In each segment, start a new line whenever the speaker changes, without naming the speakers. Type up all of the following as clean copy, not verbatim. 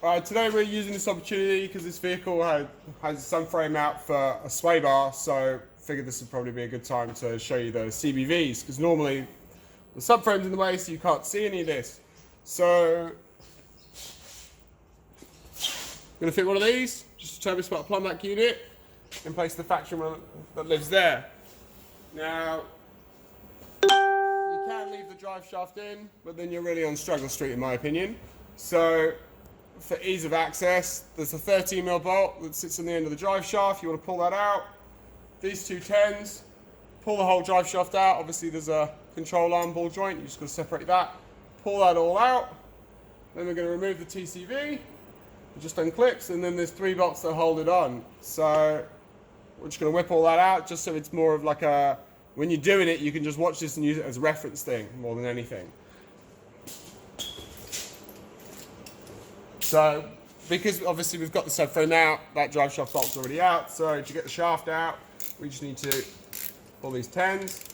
Today we're using this opportunity because this vehicle has a subframe out for a sway bar, so figured this would probably be a good time to show you the CBVs, because normally the subframe's in the way so you can't see any of this. So I'm going to fit one of these, just a turbo smart plumb vac unit, in place of the factory one that lives there. Now, you can leave the drive shaft in, but then you're really on struggle street in my opinion. So for ease of access, there's a 13mm bolt that sits on the end of the drive shaft. You want to pull that out. These two 10s, pull the whole drive shaft out. Obviously there's a control arm ball joint, you just got to separate that. Pull that all out. Then we're going to remove the TCV. It just unclips, and then there's 3 bolts that hold it on. So we're just going to whip all that out, just so it's more of like a, when you're doing it, you can just watch this and use it as a reference thing more than anything. So, because obviously we've got the subframe out, that drive shaft bolt's already out, so to get the shaft out, we just need to pull these 10s.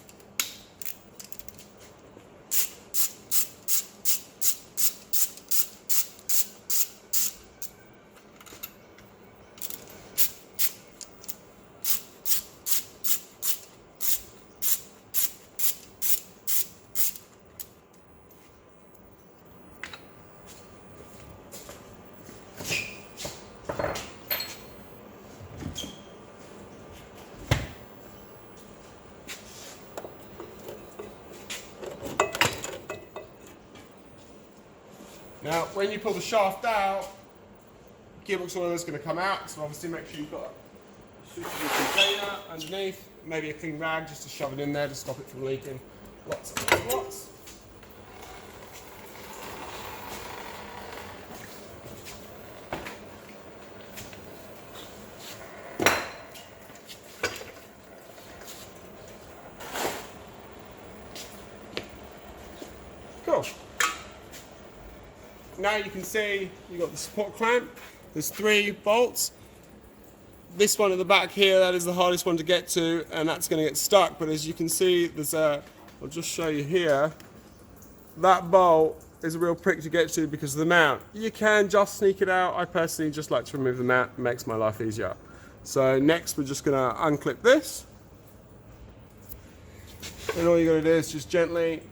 Now, when you pull the shaft out, gearbox oil is going to come out, so obviously make sure you've got a suitable container underneath, maybe a clean rag just to shove it in there to stop it from leaking. Lots and lots. Cool. Now you can see you've got the support clamp. There's 3 bolts. This one at the back here, that is the hardest one to get to, and that's going to get stuck. But as you can see, there's a, I'll just show you here, that bolt is a real prick to get to because of the mount. You can just sneak it out. I personally just like to remove the mount. It makes my life easier. So next we're just going to unclip this. And all you're going to do is just gently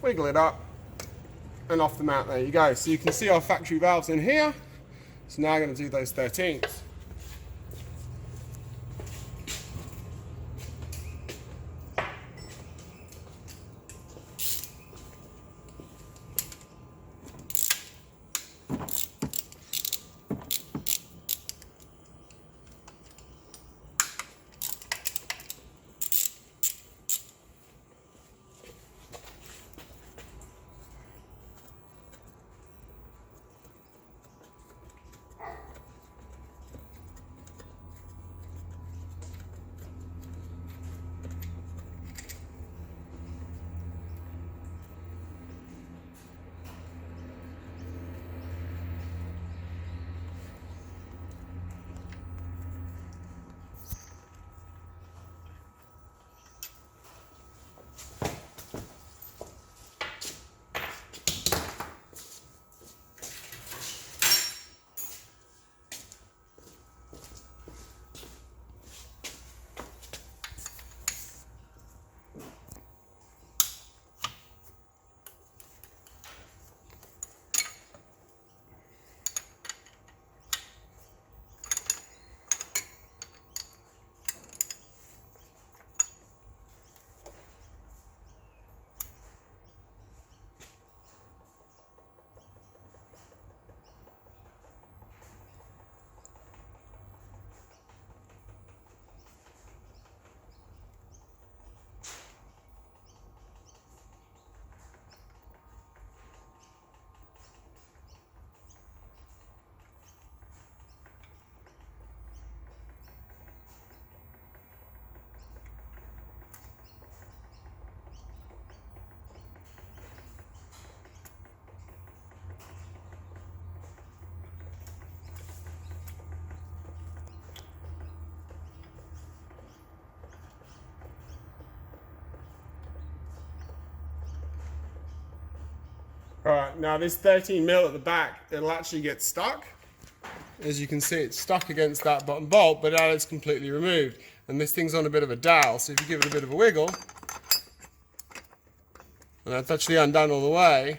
wiggle it up and off the mount. There you go. So you can see our factory valves in here. So now I'm going to do those 13s. Alright, now this 13mm at the back, it'll actually get stuck. As you can see, it's stuck against that bottom bolt, but now it's completely removed. And this thing's on a bit of a dowel, so if you give it a bit of a wiggle, and that's actually undone all the way,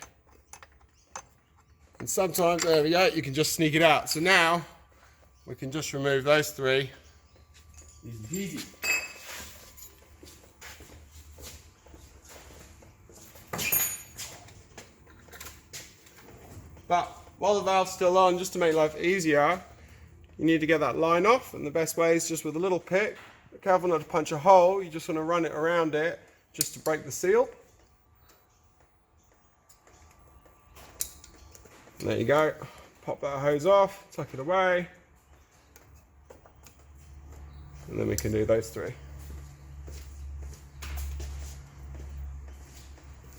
and sometimes, there we go, you can just sneak it out. So now, we can just remove those three. Easy peasy. But while the valve's still on, just to make life easier, you need to get that line off, and the best way is just with a little pick. Be careful not to punch a hole, you just want to run it around it just to break the seal. And there you go. Pop that hose off, tuck it away, and then we can do those three.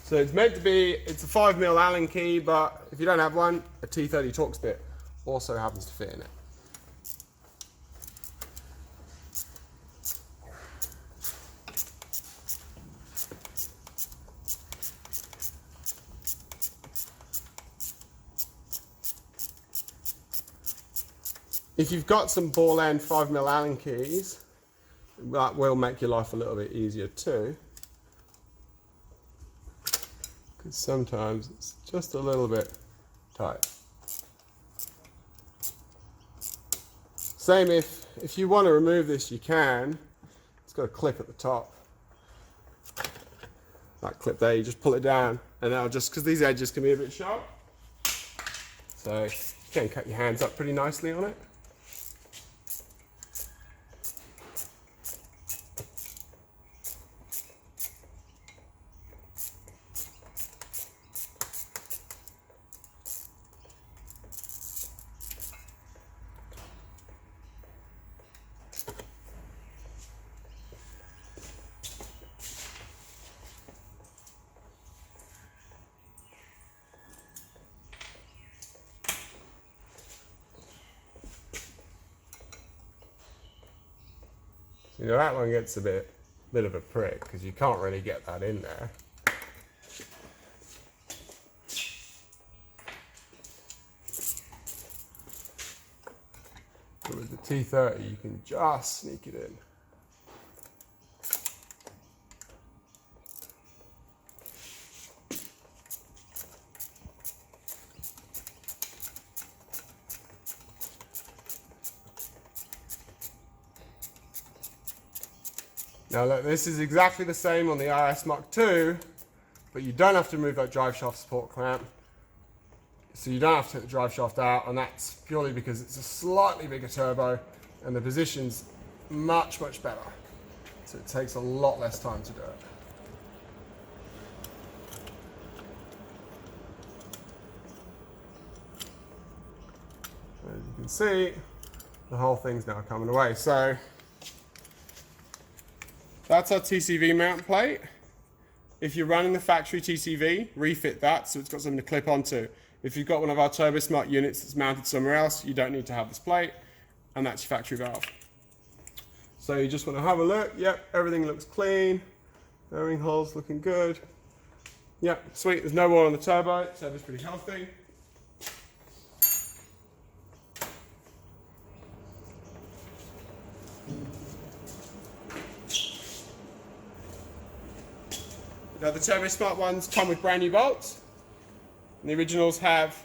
So it's meant to be, it's a 5mm Allen key, but if you don't have one, a T30 Torx bit also happens to fit in it. If you've got some ball end 5mm Allen keys, that will make your life a little bit easier too. Because sometimes it's just a little bit tight. Same if you want to remove this, you can. It's got a clip at the top. That clip there, you just pull it down, and that'll just, because these edges can be a bit sharp. So you can cut your hands up pretty nicely on it. You know, that one gets a bit of a prick because you can't really get that in there. But with the T30, you can just sneak it in. Now look, this is exactly the same on the RS Mark II, but you don't have to remove that drive shaft support clamp. So you don't have to take the drive shaft out, and that's purely because it's a slightly bigger turbo and the position's much, much better. So it takes a lot less time to do it. As you can see, the whole thing's now coming away. So that's our TCV mount plate. If you're running the factory TCV, refit that so it's got something to clip onto. If you've got one of our TurboSmart units that's mounted somewhere else, you don't need to have this plate, and that's your factory valve. So you just want to have a look. Yep, everything looks clean. Bearing holes looking good. Yep, sweet, there's no oil on the turbo, turbo's pretty healthy. Now the TurboSmart ones come with brand new bolts, and the originals have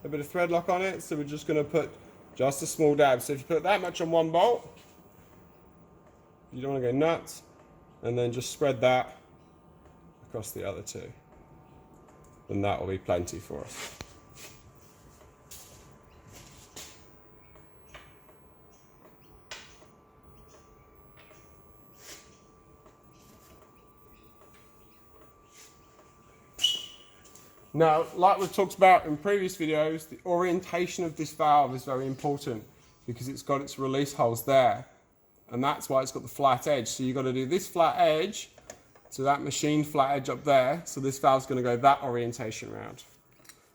a bit of thread lock on it, so we're just going to put just a small dab. So if you put that much on one bolt, you don't want to go nuts, and then just spread that across the other two, and that will be plenty for us. Now, like we've talked about in previous videos, the orientation of this valve is very important because it's got its release holes there, and that's why it's got the flat edge. So you've got to do this flat edge to that machined flat edge up there, so this valve's going to go that orientation round.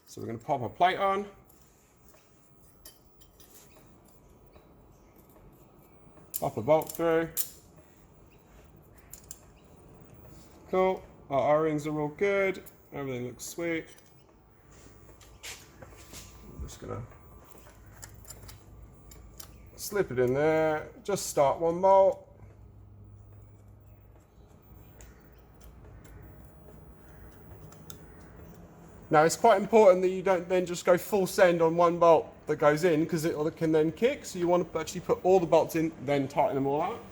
So we're going to pop a plate on. Pop a bolt through. Cool, our O-rings are all good. Everything looks sweet. just gonna slip it in there, just start one bolt. Now it's quite important that you don't then just go full send on one bolt that goes in, because it can then kick, so you want to actually put all the bolts in, then tighten them all up.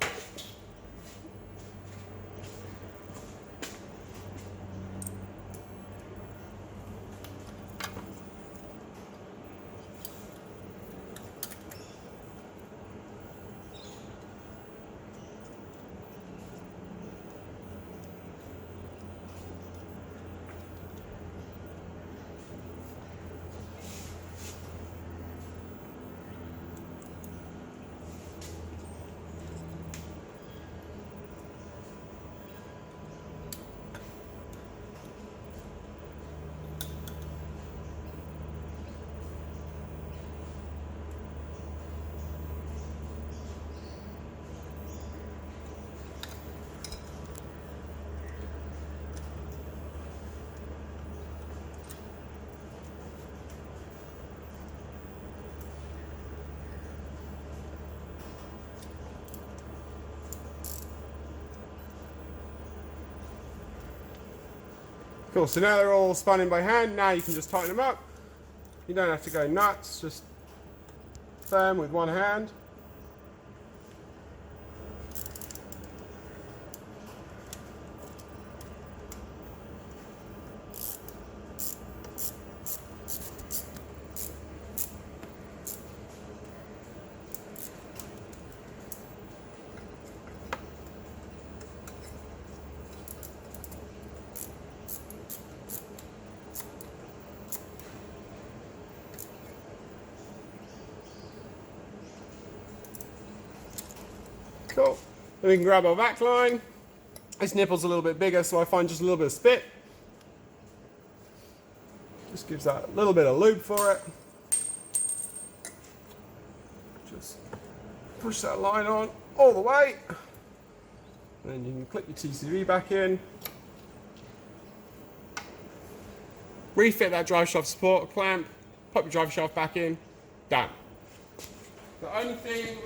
Cool, so now they're all spun in by hand. Now you can just tighten them up. You don't have to go nuts, just firm with one hand. Cool. Then we can grab our vac line. This nipple's a little bit bigger, so I find just a little bit of spit. Just gives that a little bit of lube for it. Just push that line on all the way. And then you can clip your TCV back in. Refit that drive shaft support clamp, pop your drive shaft back in, done. The only thing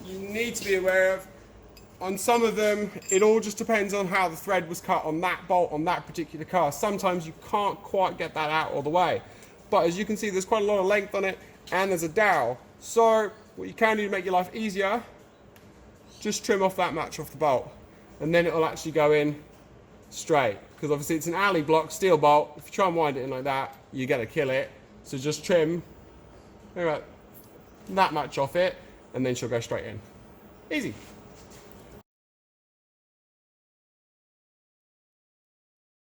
you need to be aware of, on some of them, it all just depends on how the thread was cut on that bolt on that particular car. Sometimes you can't quite get that out all the way. But as you can see, there's quite a lot of length on it, and there's a dowel. So what you can do to make your life easier, just trim off that much off the bolt, and then it'll actually go in straight. Because obviously it's an alley block steel bolt. If you try and wind it in like that, you're gonna kill it. So just trim that much off it, and then she'll go straight in. Easy.